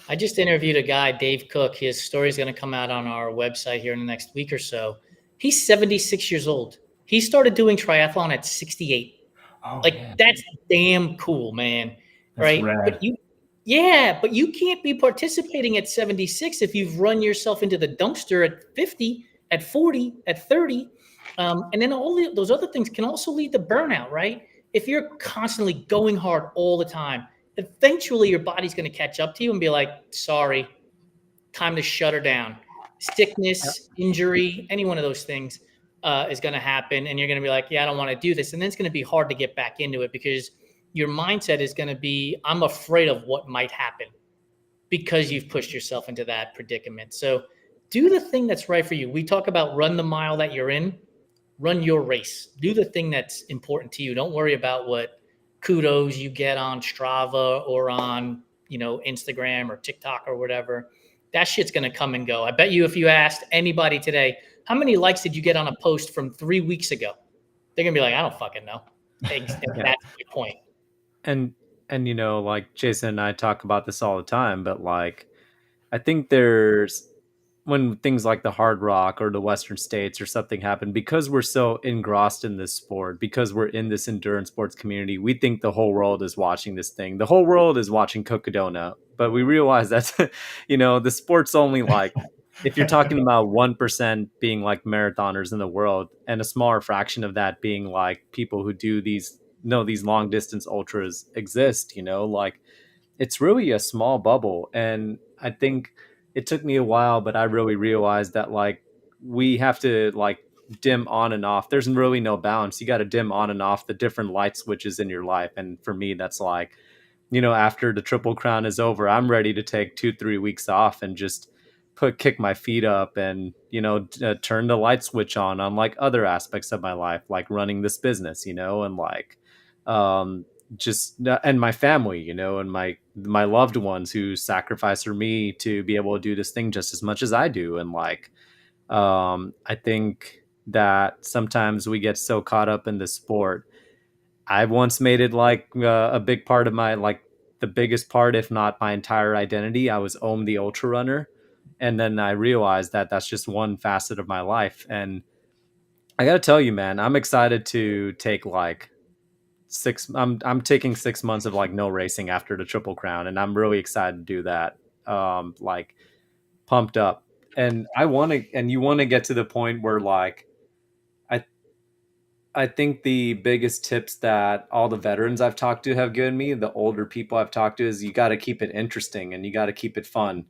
I just interviewed a guy, Dave Cook. His story is going to come out on our website here in the next week or so. He's 76 years old. He started doing triathlon at 68. Oh, that's damn cool, man. That's right? rad. But you can't be participating at 76 if you've run yourself into the dumpster at 50, at 40, at 30. And then those other things can also lead to burnout, right? If you're constantly going hard all the time, eventually your body's going to catch up to you and be like, sorry, time to shut her down. Sickness, injury, any one of those things is going to happen. And you're going to be like, yeah, I don't want to do this. And then it's going to be hard to get back into it because your mindset is going to be, I'm afraid of what might happen because you've pushed yourself into that predicament. So do the thing that's right for you. We talk about run the mile that you're in, run your race. Do the thing that's important to you. Don't worry about what kudos you get on Strava or on, Instagram or TikTok or whatever. That shit's going to come and go. I bet you if you asked anybody today, how many likes did you get on a post from 3 weeks ago? They're going to be like, I don't fucking know. That's my point. And like Jason and I talk about this all the time, but like, I think there's when things like the Hard Rock or the Western States or something happen, because we're so engrossed in this sport, because we're in this endurance sports community, we think the whole world is watching this thing. The whole world is watching Cocodona, but we realize that's, the sport's only like, if you're talking about 1% being like marathoners in the world and a smaller fraction of that being like people who do these long distance ultras exist, like it's really a small bubble. And I think it took me a while, but I really realized that like we have to like dim on and off. There's really no balance. You got to dim on and off the different light switches in your life. And for me, that's like, after the Triple Crown is over, I'm ready to take 2-3 weeks off and just kick my feet up and, turn the light switch on like other aspects of my life, like running this business, and like, just and my family, and my loved ones who sacrifice for me to be able to do this thing just as much as I do. And like, I think that sometimes we get so caught up in the sport. I've once made it like a big part of my, like the biggest part, if not my entire identity. I was the ultra runner. And then I realized that that's just one facet of my life. And I got to tell you, man, I'm excited to take like I'm taking 6 months of like no racing after the Triple Crown, and I'm really excited to do that. Like pumped up, and you want to get to the point where like I I think the biggest tips that all the veterans I've talked to have given me, the older people I've talked to, is you got to keep it interesting and you got to keep it fun.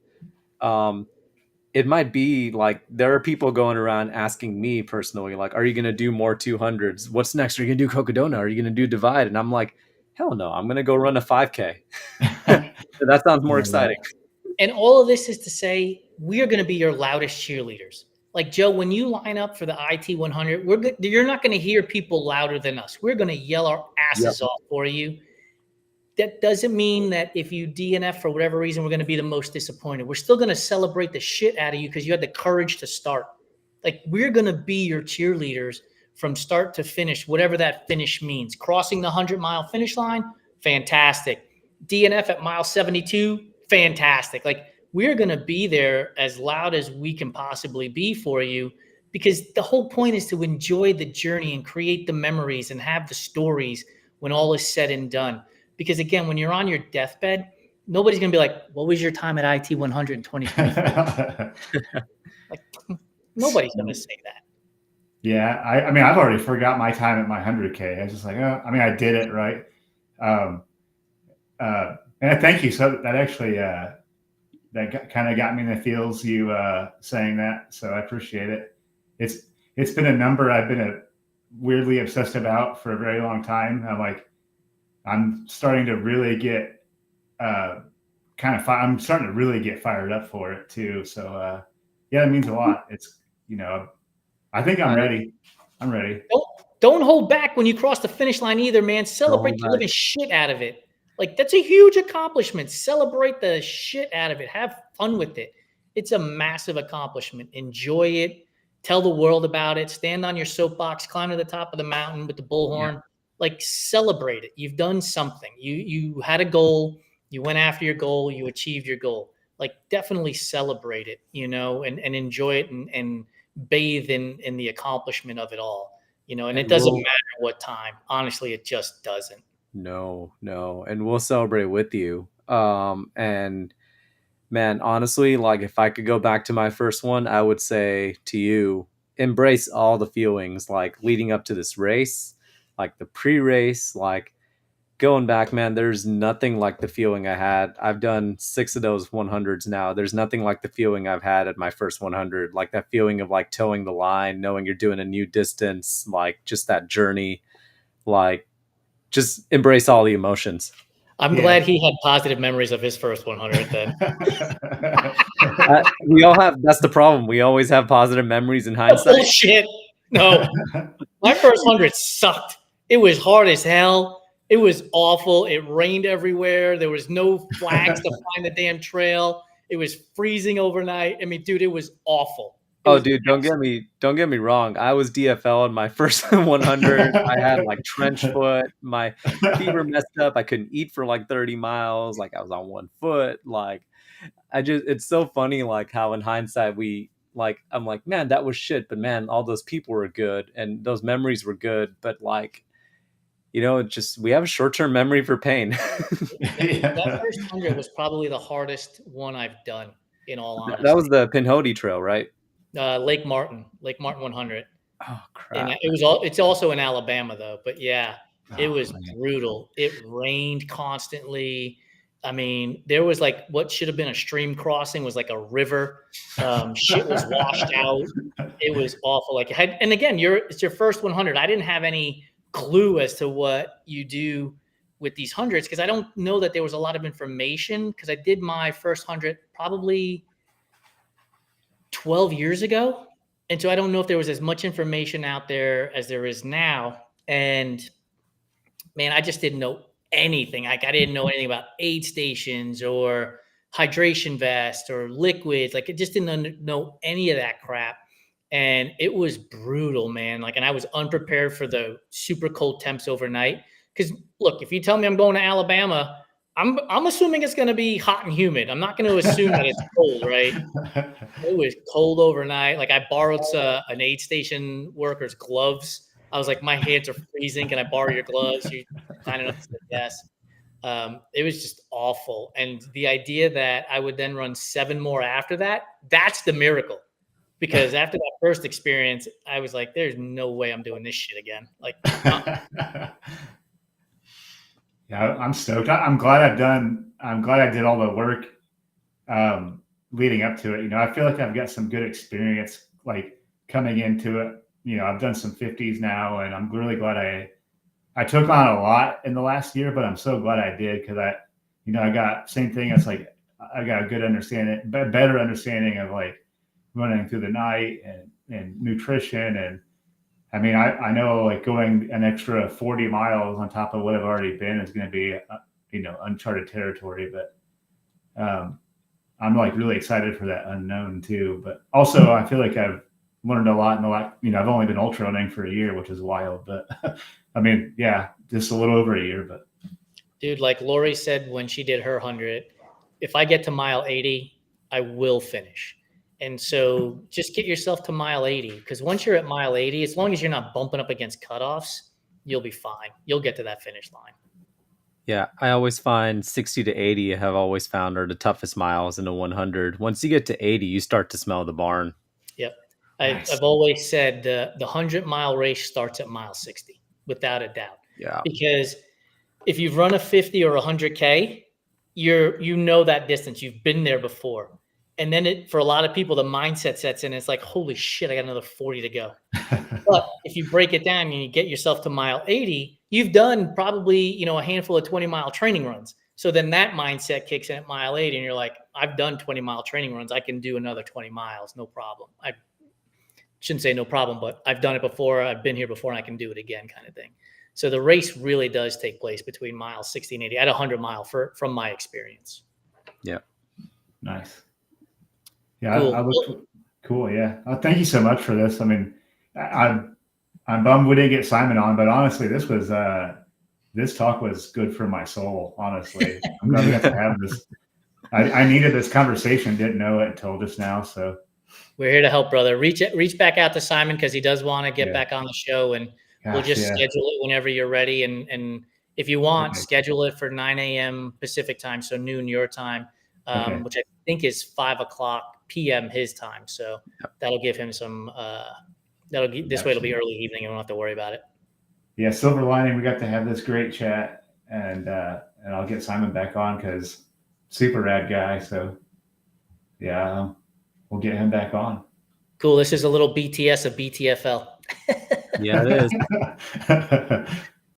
Um, it might be like there are people going around asking me personally, like, are you going to do more 200s? What's next? Are you going to do Cocodona? Are you going to do Divide? And I'm like, hell no, I'm going to go run a 5K. That sounds more exciting. And all of this is to say, we are going to be your loudest cheerleaders. Like, Joe, when you line up for the IT 100, you're not going to hear people louder than us. We're going to yell our asses off for you. That doesn't mean that if you DNF for whatever reason, we're going to be the most disappointed. We're still going to celebrate the shit out of you because you had the courage to start. Like, we're going to be your cheerleaders from start to finish, whatever that finish means. Crossing the 100-mile finish line, fantastic. DNF at mile 72, fantastic. Like, we're going to be there as loud as we can possibly be for you, because the whole point is to enjoy the journey and create the memories and have the stories when all is said and done. Because again, when you're on your deathbed, nobody's going to be like, what was your time at IT 100 in 2024? Like, nobody's going to say that. Yeah. I mean, I've already forgot my time at my 100K. I was just like, oh, I mean, I did it, right? And thank you. So that actually, that kind of got me in the feels, you saying that. So I appreciate it. It's been a number I've been weirdly obsessed about for a very long time. I'm starting to really get I'm starting to really get fired up for it too. So yeah, it means a lot. It's, I think I'm ready. I'm ready. Don't hold back when you cross the finish line either, man. Celebrate the living shit out of it. Like, that's a huge accomplishment. Celebrate the shit out of it. Have fun with it. It's a massive accomplishment. Enjoy it. Tell the world about it. Stand on your soapbox. Climb to the top of the mountain with the bullhorn. Yeah. Like, celebrate it. You've done something. You had a goal. You went after your goal. You achieved your goal. Like, definitely celebrate it, and enjoy it and bathe in the accomplishment of it all, and it doesn't matter what time. Honestly, it just doesn't. No. And we'll celebrate with you. And man, honestly, like if I could go back to my first one, I would say to you, embrace all the feelings, like leading up to this race, like the pre-race, like going back, man, there's nothing like the feeling I had. I've done 6 of those 100s now. There's nothing like the feeling I've had at my first 100, like that feeling of like towing the line, knowing you're doing a new distance, like just that journey, like just embrace all the emotions. I'm glad he had positive memories of his first 100 then. We all have, that's the problem. We always have positive memories in hindsight. Bullshit. No. My first 100 sucked. It was hard as hell. It was awful. It rained everywhere. There was no flags to find the damn trail. It was freezing overnight. I mean, dude, it was awful. Dude, don't get me wrong. I was DFL in my first 100. I had like trench foot. My feet were messed up. I couldn't eat for like 30 miles. Like I was on one foot. Like it's so funny, like how in hindsight I'm like, man, that was shit. But man, all those people were good and those memories were good. But like, just we have a short-term memory for pain. That first 100 was probably the hardest one I've done, in all honesty. That was the Pinhoti Trail, right? Lake Martin 100. Oh crap! And it's also in Alabama though, but yeah, it was brutal. It rained constantly. I mean, there was like what should have been a stream crossing was like a river. Shit was washed out. It was awful. Like, and again, it's your first 100. I didn't have any clue as to what you do with these hundreds because I don't know that there was a lot of information because I did my first 100 probably 12 years ago. And so I don't know if there was as much information out there as there is now. And man, I just didn't know anything. Like I didn't know anything about aid stations or hydration vests or liquids. Like I just didn't know any of that crap. And it was brutal, man. Like, and I was unprepared for the super cold temps overnight. Because look, if you tell me I'm going to Alabama, I'm assuming it's going to be hot and humid. I'm not going to assume that it's cold, right? It was cold overnight. Like I borrowed an aid station worker's gloves I was like, my hands are freezing. Can I borrow your gloves? You kind enough to say yes. It was just awful. And the idea that I would then run 7 more after that, that's the miracle. Because after that first experience, I was like, there's no way I'm doing this shit again. Like, Yeah, I'm stoked. I'm glad I did all the work leading up to it. You know, I feel like I've got some good experience like coming into it. You know, I've done some 50s now, and I'm really glad I took on a lot in the last year, but I'm so glad I did because I got same thing. It's like I got a good understanding, better understanding of like running through the night and nutrition. And I mean, I know like going an extra 40 miles on top of what I've already been is going to be, uncharted territory, but I'm like really excited for that unknown too. But also I feel like I've learned a lot I've only been ultra running for a year, which is wild, but I mean, yeah, just a little over a year, but dude, like Lori said when she did her 100, if I get to mile 80, I will finish. And so just get yourself to mile 80, because once you're at mile 80, as long as you're not bumping up against cutoffs, you'll be fine. You'll get to that finish line. Yeah, I always find 60 to 80 have always found are the toughest miles in the 100. Once you get to 80, you start to smell the barn. Yep. Nice. I've always said the 100-mile race starts at mile 60, without a doubt. Yeah. Because if you've run a 50 or 100K, you know that distance. You've been there before. And then for a lot of people, the mindset sets in. It's like, holy shit, I got another 40 to go. But if you break it down and you get yourself to mile 80, you've done probably, a handful of 20-mile training runs. So then that mindset kicks in at mile 80 and you're like, I've done 20-mile training runs. I can do another 20 miles. No problem. I shouldn't say no problem, but I've done it before. I've been here before and I can do it again kind of thing. So the race really does take place between miles 60 and 80 at 100-mile from my experience. Yeah. Nice. Yeah. Cool. Cool. Yeah. Thank you so much for this. I mean, I'm bummed we didn't get Simon on, but honestly, this talk was good for my soul. Honestly, I'm glad we got to have this. I needed this conversation. Didn't know it until just now. So we're here to help, brother. Reach back out to Simon because he does want to get back on the show, and we'll just schedule it whenever you're ready. And if you want, schedule it for 9 a.m. Pacific time, so noon your time, which I think is 5 o'clock p.m. his time. So that'll give him some. This way it'll be early evening and we don't have to worry about it. Yeah, silver lining, we got to have this great chat, and I'll get Simon back on because super rad guy. So yeah, we'll get him back on. Cool. This is a little BTS of BTFL. Yeah, it is.